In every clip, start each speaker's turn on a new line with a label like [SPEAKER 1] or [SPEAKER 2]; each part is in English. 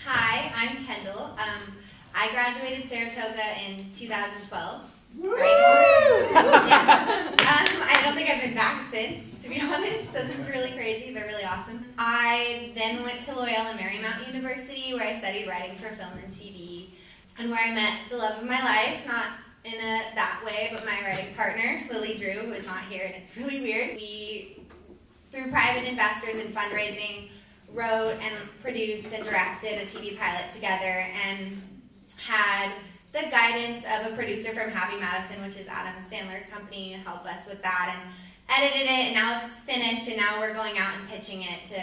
[SPEAKER 1] Hi, I'm Kendall. I graduated Saratoga in 2012. Right? Yeah. I don't think I've been back since, to be honest, so this is really crazy, but really awesome. I then went to Loyola Marymount University, where I studied writing for film and TV, and where I met the love of my life, not in that way, but my writing partner, Lily Drew, who is not here, and it's really weird. We, through private investors and fundraising, wrote and produced and directed a TV pilot together and had the guidance of a producer from Happy Madison, which is Adam Sandler's company, help us with that, and edited it, and now it's finished, and now we're going out and pitching it to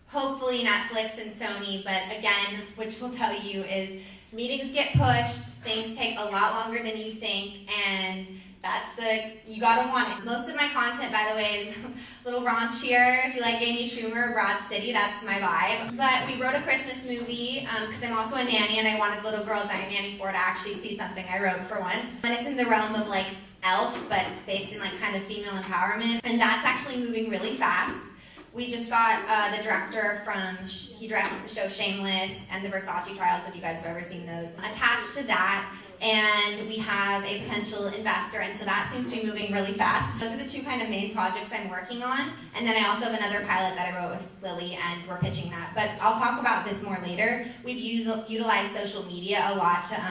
[SPEAKER 1] hopefully Netflix and Sony, but again, which will tell you is meetings get pushed, things take a lot longer than you think, and you gotta want it. Most of my content, by the way, is a little raunchier. If you like Amy Schumer, Broad City, that's my vibe. But we wrote a Christmas movie, because I'm also a nanny, and I wanted little girls that I'm nannying for to actually see something I wrote for once. And it's in the realm of like Elf, but based in like kind of female empowerment, and that's actually moving really fast. We just got the director he directs the show Shameless and the Versace Trials, if you guys have ever seen those, attached to that. And we have a potential investor, and so that seems to be moving really fast. Those are the two kind of main projects I'm working on, and then I also have another pilot that I wrote with Lily, and we're pitching that. But I'll talk about this more later. We've utilized social media a lot to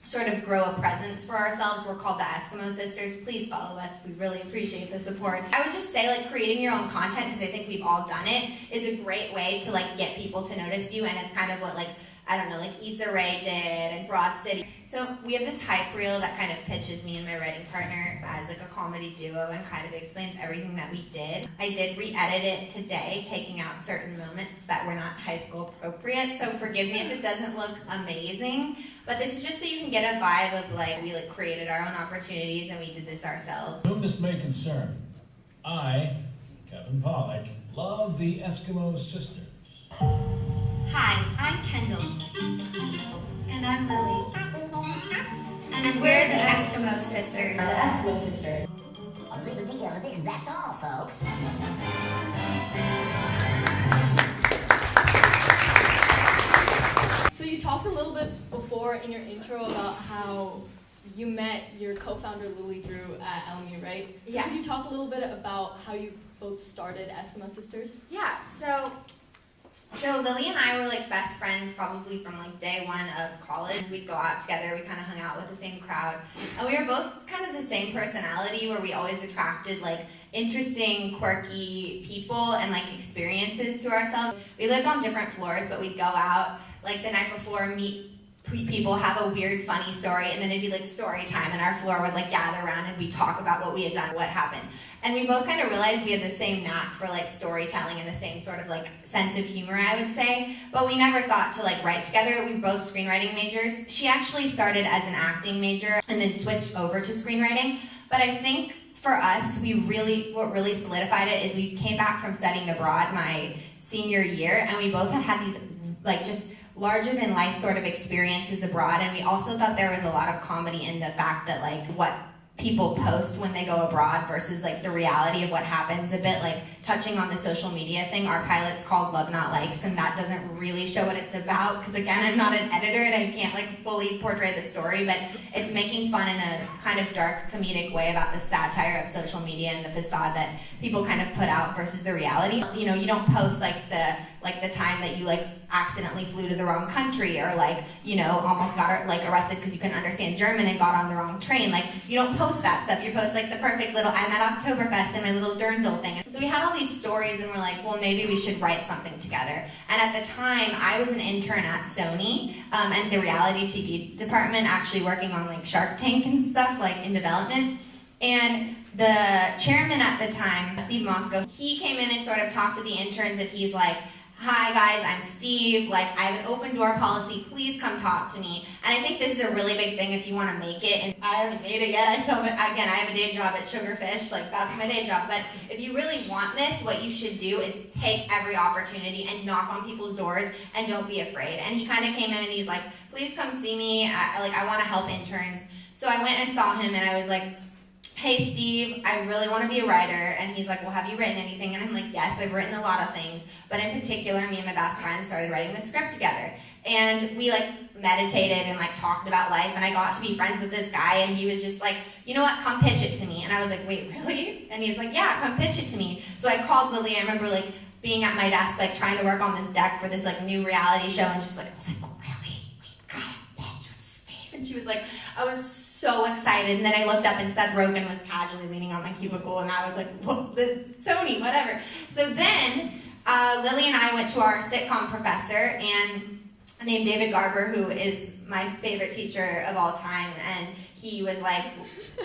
[SPEAKER 1] sort of grow a presence for ourselves. We're called the Eskimo Sisters. Please follow us. We really appreciate the support. I would just say, like, creating your own content, because I think we've all done it, is a great way to like get people to notice you, and it's kind of what like Issa Rae did and Broad City. So we have this hype reel that kind of pitches me and my writing partner as like a comedy duo and kind of explains everything that we did. I did re-edit it today, taking out certain moments that were not high school appropriate, so forgive me if it doesn't look amazing, but this is just so you can get a vibe of like, we like created our own opportunities and we did this ourselves.
[SPEAKER 2] Whom this may concern, I, Kevin Pollak, love the Eskimo Sisters.
[SPEAKER 1] Hi, I'm Kendall.
[SPEAKER 3] And I'm Lily.
[SPEAKER 1] And we're the Eskimo Sisters.
[SPEAKER 3] The Eskimo Sisters.
[SPEAKER 4] That's all, folks.
[SPEAKER 5] So you talked a little bit before in your intro about how you met your co-founder Lily Drew at LMU, right? So
[SPEAKER 1] Yeah.
[SPEAKER 5] Could you talk a little bit about how you both started Eskimo Sisters?
[SPEAKER 1] Yeah, so Lily and I were like best friends probably from like day one of college. We'd go out together, we kind of hung out with the same crowd. And we were both kind of the same personality, where we always attracted like interesting, quirky people and like experiences to ourselves. We lived on different floors, but we'd go out like the night before, meet people, have a weird, funny story, and then it'd be like story time, and our floor would like gather around and we'd talk about what we had done, what happened. And we both kind of realized we had the same knack for like storytelling and the same sort of like sense of humor, I would say. But we never thought to like write together. We were both screenwriting majors. She actually started as an acting major and then switched over to screenwriting. But I think for us, what really solidified it is we came back from studying abroad my senior year, and we both had these like just larger than life sort of experiences abroad, and we also thought there was a lot of comedy in the fact that like what people post when they go abroad versus like the reality of what happens, a bit like touching on the social media thing. Our pilot's called Love Not Likes, and that doesn't really show what it's about, because again, I'm not an editor and I can't like fully portray the story, but it's making fun in a kind of dark comedic way about the satire of social media and the facade that people kind of put out versus the reality. You know, you don't post like the time that you like accidentally flew to the wrong country, or like, you know, almost got like arrested because you couldn't understand German and got on the wrong train. Like, you don't post that stuff. You post like the perfect little I'm at Oktoberfest and my little dirndl thing. And so we had all these stories, and we're like, well, maybe we should write something together. And at the time, I was an intern at Sony and the reality TV department, actually working on like Shark Tank and stuff, like in development. And the chairman at the time, Steve Moscow, he came in and sort of talked to the interns, and he's like, hi guys, I'm Steve, like I have an open door policy, please come talk to me. And I think this is a really big thing if you want to make it, and I haven't made it yet. I have a day job at Sugarfish, like that's my day job, but if you really want this, what you should do is take every opportunity and knock on people's doors, and don't be afraid. And he kind of came in and he's like, please come see me, I want to help interns. So I went and saw him, and I was like, hey Steve, I really want to be a writer. And he's like, well, have you written anything? And I'm like, yes, I've written a lot of things. But in particular, me and my best friend started writing this script together. And we like meditated and like talked about life. And I got to be friends with this guy. And he was just like, you know what, come pitch it to me. And I was like, wait, really? And he's like, yeah, come pitch it to me. So I called Lily. I remember like being at my desk, like trying to work on this deck for this like new reality show. And just like, I was like, oh, Lily, we got a pitch with Steve. And she was like, I was so excited. And then I looked up and Seth Rogen was casually leaning on my cubicle, and I was like, well, Sony, whatever. So then Lily and I went to our sitcom professor, and named David Garber, who is my favorite teacher of all time, and he was like,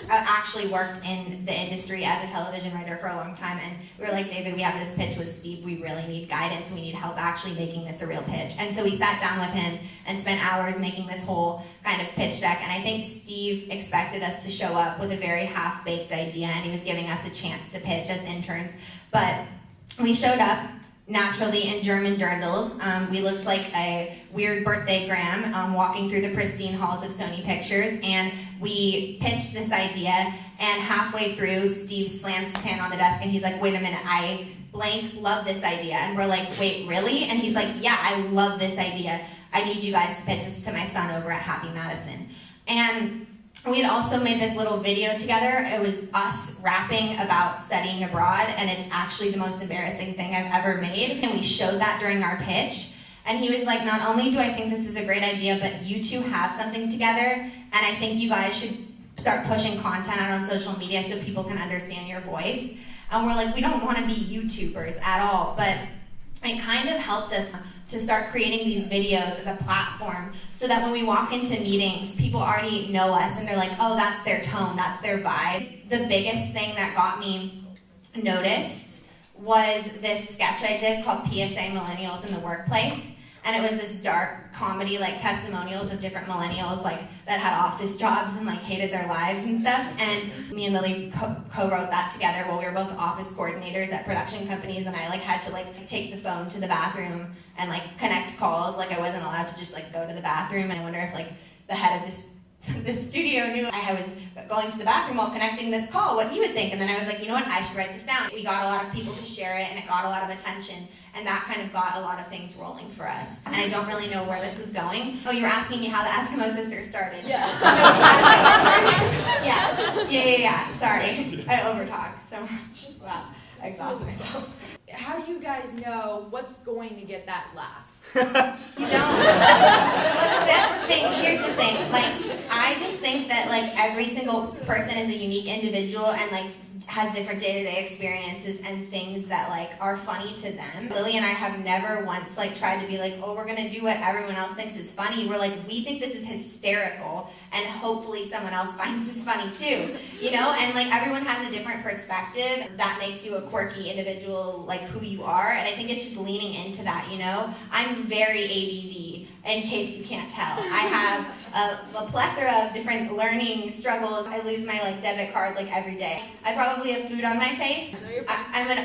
[SPEAKER 1] actually worked in the industry as a television writer for a long time, and we were like, David, we have this pitch with Steve, we really need guidance, we need help actually making this a real pitch. And so we sat down with him and spent hours making this whole kind of pitch deck, and I think Steve expected us to show up with a very half-baked idea, and he was giving us a chance to pitch as interns, but we showed up naturally in German dirndls. We looked like a weird birthday gram walking through the pristine halls of Sony Pictures, and we pitched this idea, and halfway through, Steve slams his hand on the desk, and he's like, wait a minute, I blank love this idea. And we're like, wait, really? And he's like, yeah, I love this idea. I need you guys to pitch this to my son over at Happy Madison. And we had also made this little video together. It was us rapping about studying abroad, and it's actually the most embarrassing thing I've ever made. And we showed that during our pitch. And he was like, not only do I think this is a great idea, but you two have something together, and I think you guys should start pushing content out on social media so people can understand your voice. And we're like, we don't want to be YouTubers at all, but it kind of helped us to start creating these videos as a platform so that when we walk into meetings, people already know us and they're like, oh, that's their tone, that's their vibe. The biggest thing that got me noticed was this sketch I did called PSA Millennials in the Workplace. And it was this dark comedy, like testimonials of different millennials like that had office jobs and like hated their lives and stuff. And me and Lily co-wrote that together while we were both office coordinators at production companies, and I like had to like take the phone to the bathroom and like connect calls. Like I wasn't allowed to just like go to the bathroom. And I wonder if like the head of this studio knew I was going to the bathroom while connecting this call, what he would think. And then I was like, you know what, I should write this down. We got a lot of people to share it, and it got a lot of attention, and that kind of got a lot of things rolling for us. And I don't really know where this is going. Oh, you were asking me how the Eskimo Sisters started.
[SPEAKER 5] Yeah.
[SPEAKER 1] Yeah. Sorry. I overtalked so much. Wow. I exhausted myself.
[SPEAKER 6] How do you guys know what's going to get that laugh?
[SPEAKER 1] You don't. But that's the thing. Here's the thing. Like, I just think that like every single person is a unique individual and like has different day-to-day experiences and things that like are funny to them. Lily and I have never once like tried to be like, oh, we're gonna do what everyone else thinks is funny. We're like, we think this is hysterical, and hopefully someone else finds this funny too, you know? And like everyone has a different perspective that makes you a quirky individual, like who you are. And I think it's just leaning into that, you know? I'm very ADD, in case you can't tell. I have a plethora of different learning struggles. I lose my like debit card like every day. I probably have food on my face. I'm like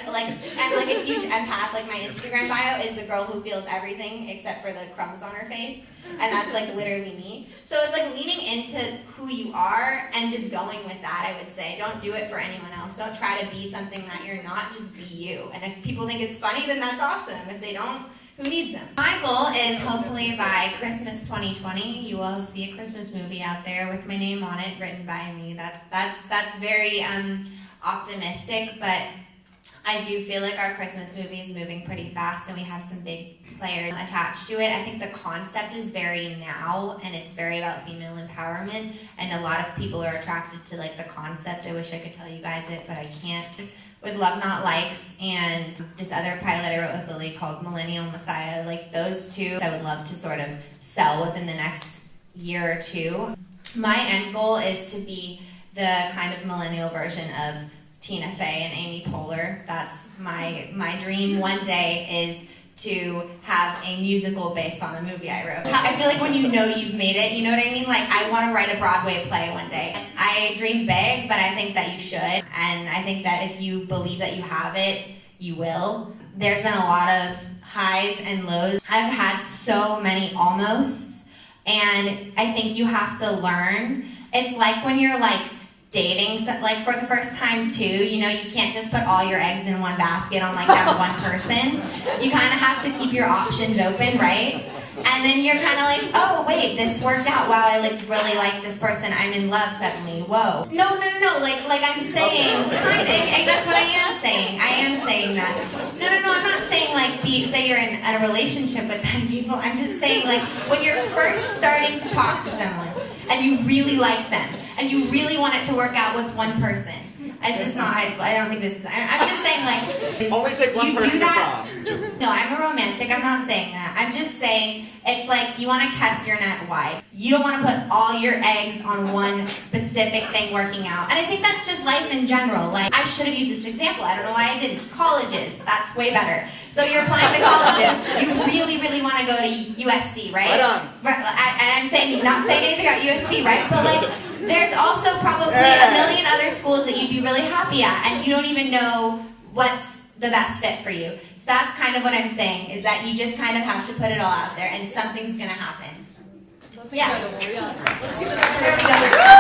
[SPEAKER 1] a huge empath. Like my Instagram bio is the girl who feels everything except for the crumbs on her face, and that's like literally me. So it's like leaning into who you are and just going with that. I would say, don't do it for anyone else. Don't try to be something that you're not. Just be you. And if people think it's funny, then that's awesome. If they don't, who needs them? My goal is hopefully by Christmas 2020, you will see a Christmas movie out there with my name on it, written by me. That's very optimistic, but I do feel like our Christmas movie is moving pretty fast, and we have some big players attached to it. I think the concept is very now, and it's very about female empowerment, and a lot of people are attracted to like the concept. I wish I could tell you guys it, but I can't. With Love Not Likes and this other pilot I wrote with Lily called Millennial Messiah, like those two I would love to sort of sell within the next year or two. My end goal is to be the kind of millennial version of Tina Fey and Amy Poehler. That's my dream one day, is to have a musical based on a movie I wrote. I feel like when you know you've made it, you know what I mean? Like, I want to write a Broadway play one day. I dream big, but I think that you should. And I think that if you believe that you have it, you will. There's been a lot of highs and lows. I've had so many almosts, and I think you have to learn. It's like when you're like dating, like for the first time too, you know, you can't just put all your eggs in one basket on like that one person. You kind of have to keep your options open, right? And then you're kind of like, oh wait, this worked out. Wow, I like really like this person. I'm in love suddenly. Whoa. No. Like I'm saying, that's what I am saying. I am saying that. No. I'm not saying like say you're in a relationship with 10 people. I'm just saying like when you're first starting to talk to someone and you really like them and you really want it to work out with one person. This is not high school. I don't think this is. I'm just saying like.
[SPEAKER 7] Only take one
[SPEAKER 1] you
[SPEAKER 7] person
[SPEAKER 1] do
[SPEAKER 7] to
[SPEAKER 1] that.
[SPEAKER 7] prom. Just
[SPEAKER 1] No, I'm a romantic. I'm not saying that. I'm just saying it's like you want to cast your net wide. You don't want to put all your eggs on one specific thing working out. And I think that's just life in general. Like I should have used this example. I don't know why I didn't. Colleges. That's way better. So you're applying to colleges. You really want to go to USC, right?
[SPEAKER 7] Right on.
[SPEAKER 1] And I'm saying not saying anything about USC, right? But like there's also probably a million other schools that you'd be really happy at, and you don't even know what's the best fit for you. So that's kind of what I'm saying, is that you just kind of have to put it all out there, and something's going to happen.
[SPEAKER 5] That's
[SPEAKER 1] Yeah.
[SPEAKER 5] incredible. Yeah. Let's give it a
[SPEAKER 1] There we go.